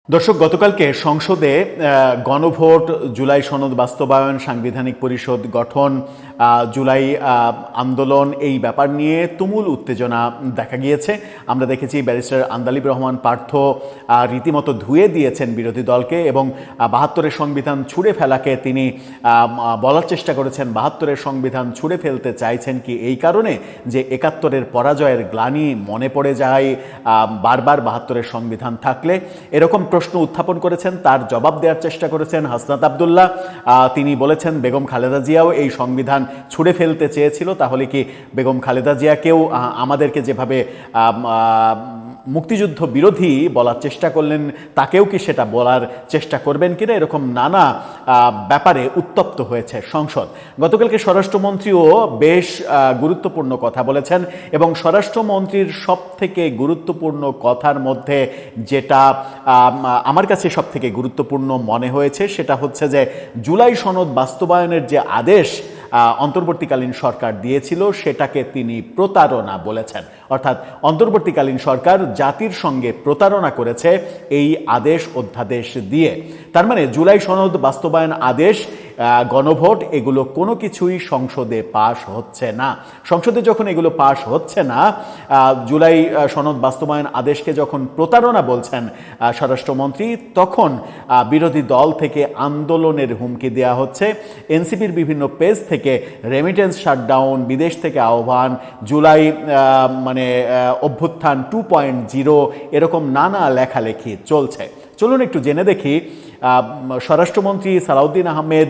দর্শক, গতকালকে সংসদে গণভোট, জুলাই সনদ বাস্তবায়ন, সাংবিধানিক পরিষদ গঠন, জুলাই আন্দোলন, এই ব্যাপার নিয়ে তুমুল উত্তেজনা দেখা গিয়েছে। আমরা দেখেছি ব্যারিস্টার আন্দালিব রহমান পার্থ রীতিমতো ধুয়ে দিয়েছেন বিরোধী দলকে এবং ৭২-এর সংবিধান ছুঁড়ে ফেলাকে তিনি বলার চেষ্টা করেছেন ৭২-এর সংবিধান ছুঁড়ে ফেলতে চাইছেন কি এই কারণে যে ৭১-এর পরাজয়ের গ্লানি মনে পড়ে যায় বারবার ৭২-এর সংবিধান থাকলে। এরকম প্রশ্ন উত্থাপন করেছেন, তার জবাব দেওয়ার চেষ্টা করেছেন হাসনাত আবদুল্লাহ। তিনি বলেছেন বেগম খালেদা জিয়াও এই সংবিধান ছুঁড়ে ফেলতে চেয়েছিল, তাহলে কি বেগম খালেদা জিয়াকেও আমাদেরকে যেভাবে মুক্তিযুদ্ধ বিরোধী বলার চেষ্টা করলেন তাকেও কি সেটা বলার চেষ্টা করবেন কিনা, এরকম নানা ব্যাপারে উত্তপ্ত হয়েছে সংসদ। গতকালকে স্বরাষ্ট্রমন্ত্রীও বেশ গুরুত্বপূর্ণ কথা বলেছেন এবং স্বরাষ্ট্রমন্ত্রীর সব থেকে গুরুত্বপূর্ণ কথার মধ্যে যেটা আমার কাছে সব থেকে গুরুত্বপূর্ণ মনে হয়েছে সেটা হচ্ছে যে জুলাই সনদ বাস্তবায়নের যে আদেশ অন্তর্বর্তীকালীন সরকার দিয়েছিল সেটাকে তিনি প্রতারণা বলেছেন। অর্থাৎ অন্তর্বর্তীকালীন সরকার জাতির সঙ্গে প্রতারণা করেছে এই আদেশ অধ্যাদেশ দিয়ে। তার মানে জুলাই সনদ বাস্তবায়ন আদেশ, গণভোট, এগুলো কোনো কিছুই সংসদে পাশ হচ্ছে না। সংসদে যখন এগুলো পাশ হচ্ছে না, জুলাই সনদ বাস্তবায়ন আদেশকে যখন প্রতারণা বলছেন স্বরাষ্ট্রমন্ত্রী, তখন বিরোধী দল থেকে আন্দোলনের হুমকি দেওয়া হচ্ছে। এনসিপির বিভিন্ন পেজ থেকে রেমিটেন্স শাটডাউন, বিদেশ থেকে আহ্বান, জুলাই অভ্যুত্থান 2.0, এরকম নানা লেখালেখি চলছে। চলুন একটু জেনে দেখি স্বরাষ্ট্রমন্ত্রী সালাউদ্দিন আহমেদ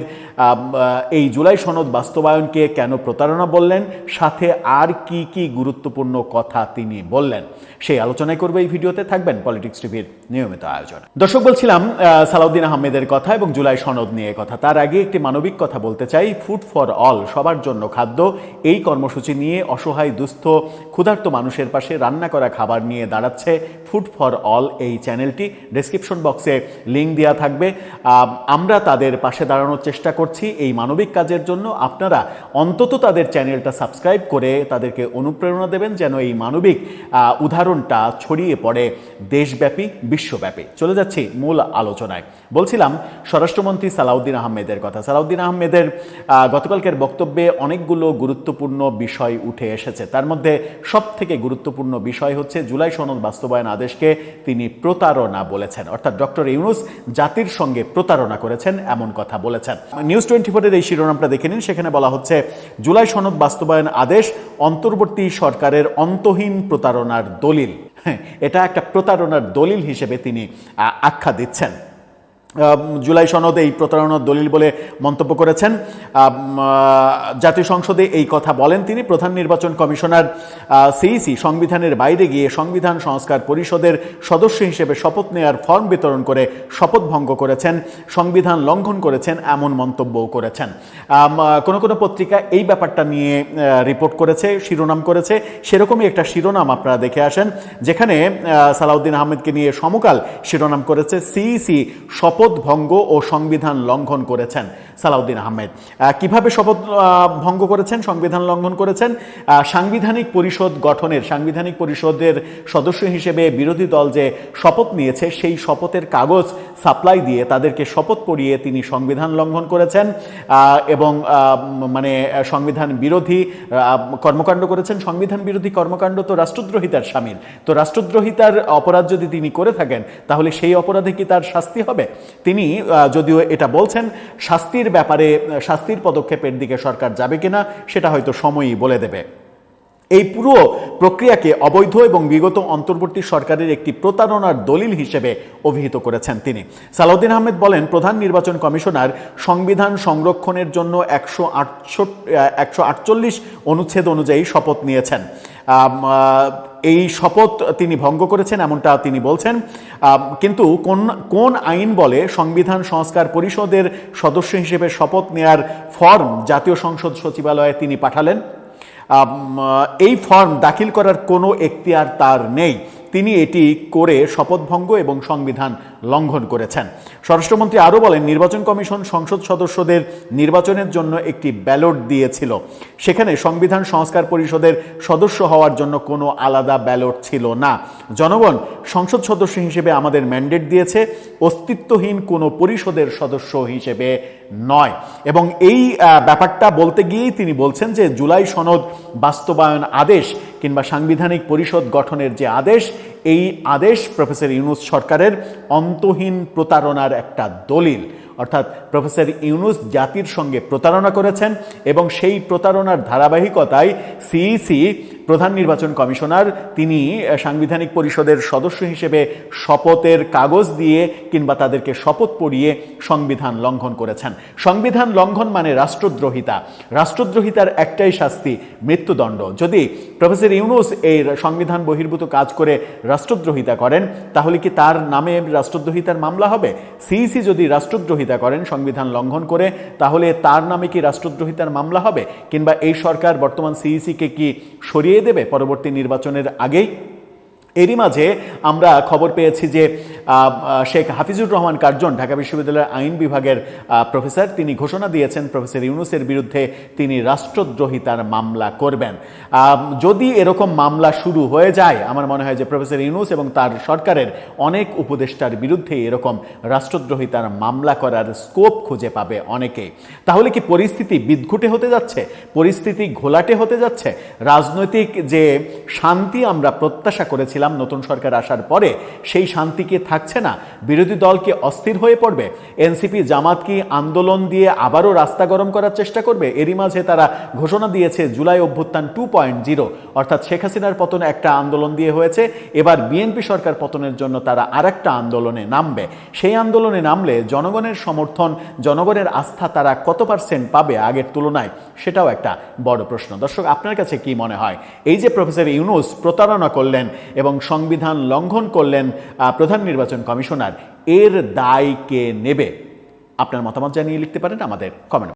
এই জুলাই সনদ বাস্তবায়নকে কেন প্রতারণা বললেন, সাথে আর কি কি গুরুত্বপূর্ণ কথা তিনি বললেন। সেই আলোচনায় করবে এই ভিডিওতে, থাকবেন পলিটিক্স টিভির নিয়মিত আয়োজন। দর্শক, বলছিলাম সালাউদ্দিন আহমেদের কথা এবং জুলাই সনদ নিয়ে কথা। তার আগে একটি মানবিক কথা বলতে চাই। ফুড ফর অল, সবার জন্য খাদ্য, এই কর্মসূচি নিয়ে অসহায়, দুস্থ, ক্ষুধার্ত মানুষের পাশে রান্না করা খাবার নিয়ে দাঁড়াচ্ছে ফুড ফর অল এই চ্যানেলটি। ডেসক্রিপশন বক্সে লিঙ্ক দেওয়া থাকবে। আমরা তাদের পাশে দাঁড়ানোর চেষ্টা করছি এই মানবিক কাজের জন্য। আপনারা অন্তত তাদের চ্যানেলটা সাবস্ক্রাইব করে তাদেরকে অনুপ্রেরণা দেবেন যেন এই মানবিক উদাহরণটা ছড়িয়ে পড়ে দেশব্যাপী, বিশ্বব্যাপী। চলে যাচ্ছি মূল আলোচনায়। বলছিলাম স্বরাষ্ট্রমন্ত্রী সালাউদ্দিন আহমেদের কথা। সালাউদ্দিন আহমেদের গতকালকের বক্তব্যে অনেকগুলো গুরুত্বপূর্ণ বিষয় উঠে এসেছে। তার মধ্যে সব থেকে গুরুত্বপূর্ণ বিষয় হচ্ছে জুলাই সনদ বাস্তবায়ন আদেশকে তিনি প্রতারণা বলেছেন। অর্থাৎ ডক্টর ইউনূস জাতির সঙ্গে প্রতারণা করেছেন এমন কথা বলেছেন। নিউজ 24-এর এই শিরোনামটা দেখে নিন। সেখানে বলা হচ্ছে জুলাই সনদ বাস্তবায়ন আদেশ অন্তর্বর্তী সরকারের অন্তহীন প্রতারণার দলিল। এটা একটা প্রতারণার দলিল হিসেবে তিনি আখ্যা দিচ্ছেন। জুলাই সনদে এই প্রতারণার দলিল বলে মন্তব্য করেছেন। জাতীয় সংসদে এই কথা বলেন তিনি। প্রধান নির্বাচন কমিশনার সিইসি সংবিধানের বাইরে গিয়ে সংবিধান সংস্কার পরিষদের সদস্য হিসেবে শপথ নেওয়ার ফর্ম বিতরণ করে শপথ ভঙ্গ করেছেন, সংবিধান লঙ্ঘন করেছেন, এমন মন্তব্যও করেছেন। কোনো কোনো পত্রিকা এই ব্যাপারটা নিয়ে রিপোর্ট করেছে, শিরোনাম করেছে। সেরকমই একটা শিরোনাম আপনারা দেখে আসেন, যেখানে সালাউদ্দিন আহমেদকে নিয়ে সমকাল শিরোনাম করেছে সিইসি শপথ ভঙ্গ ও সংবিধান লঙ্ঘন করেছেন সালাউদ্দিন আহমেদ। কিভাবে শপথ ভঙ্গ করেছেন, সংবিধান লঙ্ঘন করেছেন? সাংবিধানিক পরিষদ গঠনের, সাংবিধানিক পরিষদের সদস্য হিসেবে বিরোধী দল যে শপথ নিয়েছে সেই শপথের কাগজ সাপ্লাই দিয়ে তাদেরকে শপথ পড়িয়ে তিনি সংবিধান লঙ্ঘন করেছেন এবং সংবিধান বিরোধী কর্মকাণ্ড করেছেন। সংবিধান বিরোধী কর্মকাণ্ড তো রাষ্ট্রদ্রোহিতার শামিল। তো রাষ্ট্রদ্রোহিতার অপরাধ যদি তিনি করে থাকেন তাহলে সেই অপরাধে কি তার শাস্তি হবে? তিনি যদিও এটা বলছেন, শাস্তির ব্যাপারে, শাস্তির পদক্ষেপের দিকে সরকার যাবে কিনা সেটা হয়তো সময়ই বলে দেবে। এই পুরো প্রক্রিয়াকে অবৈধ এবং বিগত অন্তর্বর্তী সরকারের একটি প্রতারণার দলিল হিসেবে অভিহিত করেছেন তিনি। সালাউদ্দিন আহমেদ বলেন, প্রধান নির্বাচন কমিশনার সংবিধান সংরক্ষণের জন্য 148 অনুচ্ছেদ অনুযায়ী শপথ নিয়েছেন। এই শপথ তিনি ভঙ্গ করেছেন এমনটা তিনি বলছেন। কিন্তু কোন আইন বলে সংবিধান সংস্কার পরিষদের সদস্য হিসেবে শপথ নেয়ার ফর্ম জাতীয় সংসদ সচিবালয়ে তিনি পাঠালেন? এই ফর্ম দাখিল করার কোনো এখতিয়ার তার নেই। তিনি এটি করে শপথভঙ্গ এবং সংবিধান লঙ্ঘন করেছেন। স্বরাষ্ট্রমন্ত্রী আরও বলেন, নির্বাচন কমিশন সংসদ সদস্যদের নির্বাচনের জন্য একটি ব্যালট দিয়েছিল। সেখানে সংবিধান সংস্কার পরিষদের সদস্য হওয়ার জন্য কোনো আলাদা ব্যালট ছিল না। জনগণ সংসদ সদস্য হিসেবে আমাদের ম্যান্ডেট দিয়েছে, অস্তিত্বহীন কোনো পরিষদের সদস্য হিসেবে নয়। এবং এই ব্যাপারটা বলতে গিয়েই তিনি বলছেন যে জুলাই সনদ বাস্তবায়ন আদেশ কিংবা সাংবিধানিক পরিষদ গঠনের যে আদেশ, এই আদেশ প্রফেসর ইউনূস সরকারের অন্তহীন প্রতারণার একটা দলিল। অর্থাৎ প্রফেসর ইউনূস জাতির সঙ্গে প্রতারণা করেছেন এবং সেই প্রতারণার ধারাবাহিকতায় সিইসি প্রধান নির্বাচন কমিশনার তিনি সাংবিধানিক পরিষদের সদস্য হিসেবে শপথের কাগজ দিয়ে কিংবা তাদেরকে শপথ পড়িয়ে সংবিধান লঙ্ঘন করেছেন। সংবিধান লঙ্ঘন মানে রাষ্ট্রদ্রোহিতা। রাষ্ট্রদ্রোহিতার একটাই শাস্তি, মৃত্যুদণ্ড। যদি প্রফেসর ইউনূস এই সংবিধান বহির্ভূত কাজ করে রাষ্ট্রদ্রোহিতা করেন, তাহলে কি তার নামে রাষ্ট্রদ্রোহিতার মামলা হবে? সিইসি যদি রাষ্ট্রদ্রোহিতা করেন সংবিধান লঙ্ঘন করে, তাহলে তার নামে কি রাষ্ট্রদ্রোহিতার মামলা হবে? কিংবা এই সরকার বর্তমান সিইসিকে কি সরিয়ে দেবে পরবর্তী নির্বাচনের আগেই? এরই মাঝে আমরা খবর পেয়েছি যে শেখ হাফিজুর রহমান কার্জন, ঢাকা বিশ্ববিদ্যালয়ের আইন বিভাগের প্রফেসর, তিনি ঘোষণা দিয়েছেন প্রফেসর ইউনূসের বিরুদ্ধে তিনি রাষ্ট্রদ্রোহিতার মামলা করবেন। যদি এরকম মামলা শুরু হয়ে যায়, আমার মনে হয় যে প্রফেসর ইউনূস এবং তার সরকারের অনেক উপদেষ্টার বিরুদ্ধে এরকম রাষ্ট্রদ্রোহিতার মামলা করার স্কোপ খুঁজে পাবে অনেকেই। তাহলে কি পরিস্থিতি বিদঘুটে হতে যাচ্ছে? পরিস্থিতি ঘোলাটে হতে যাচ্ছে? রাজনৈতিক যে শান্তি আমরা প্রত্যাশা করেছিলাম নতুন সরকার আসার পরে, সেই শান্তি কি থাকছে না? বিরোধী দলকে অস্থির হয়ে পড়বে। এনসিপি জামাত কি আন্দোলন দিয়ে আবারও রাস্তা গরম করার চেষ্টা করবে? এরই মাঝে তারা ঘোষণা দিয়েছে জুলাই অভ্যুত্থান 2.0, অর্থাৎ শেখ হাসিনার পতনে একটা আন্দোলন দিয়ে হয়েছে, এবার বিএনপি সরকার পতনের জন্য তারা আরেকটা আন্দোলনে নামবে। সেই আন্দোলনে নামলে জনগণের সমর্থন, জনগণের আস্থা তারা কত পার্সেন্ট পাবে আগের তুলনায়, সেটাও একটা বড় প্রশ্ন। দর্শক, আপনার কাছে কি মনে হয়, এই যে প্রফেসর ইউনূস প্রতারণা করলেন এবং সংবিধান লঙ্ঘন করলেন প্রধান নির্বাচন কমিশনার, এর দায় কে নেবে? আপনার মতামত জানিয়ে লিখতে পারেন আমাদের কমেন্ট।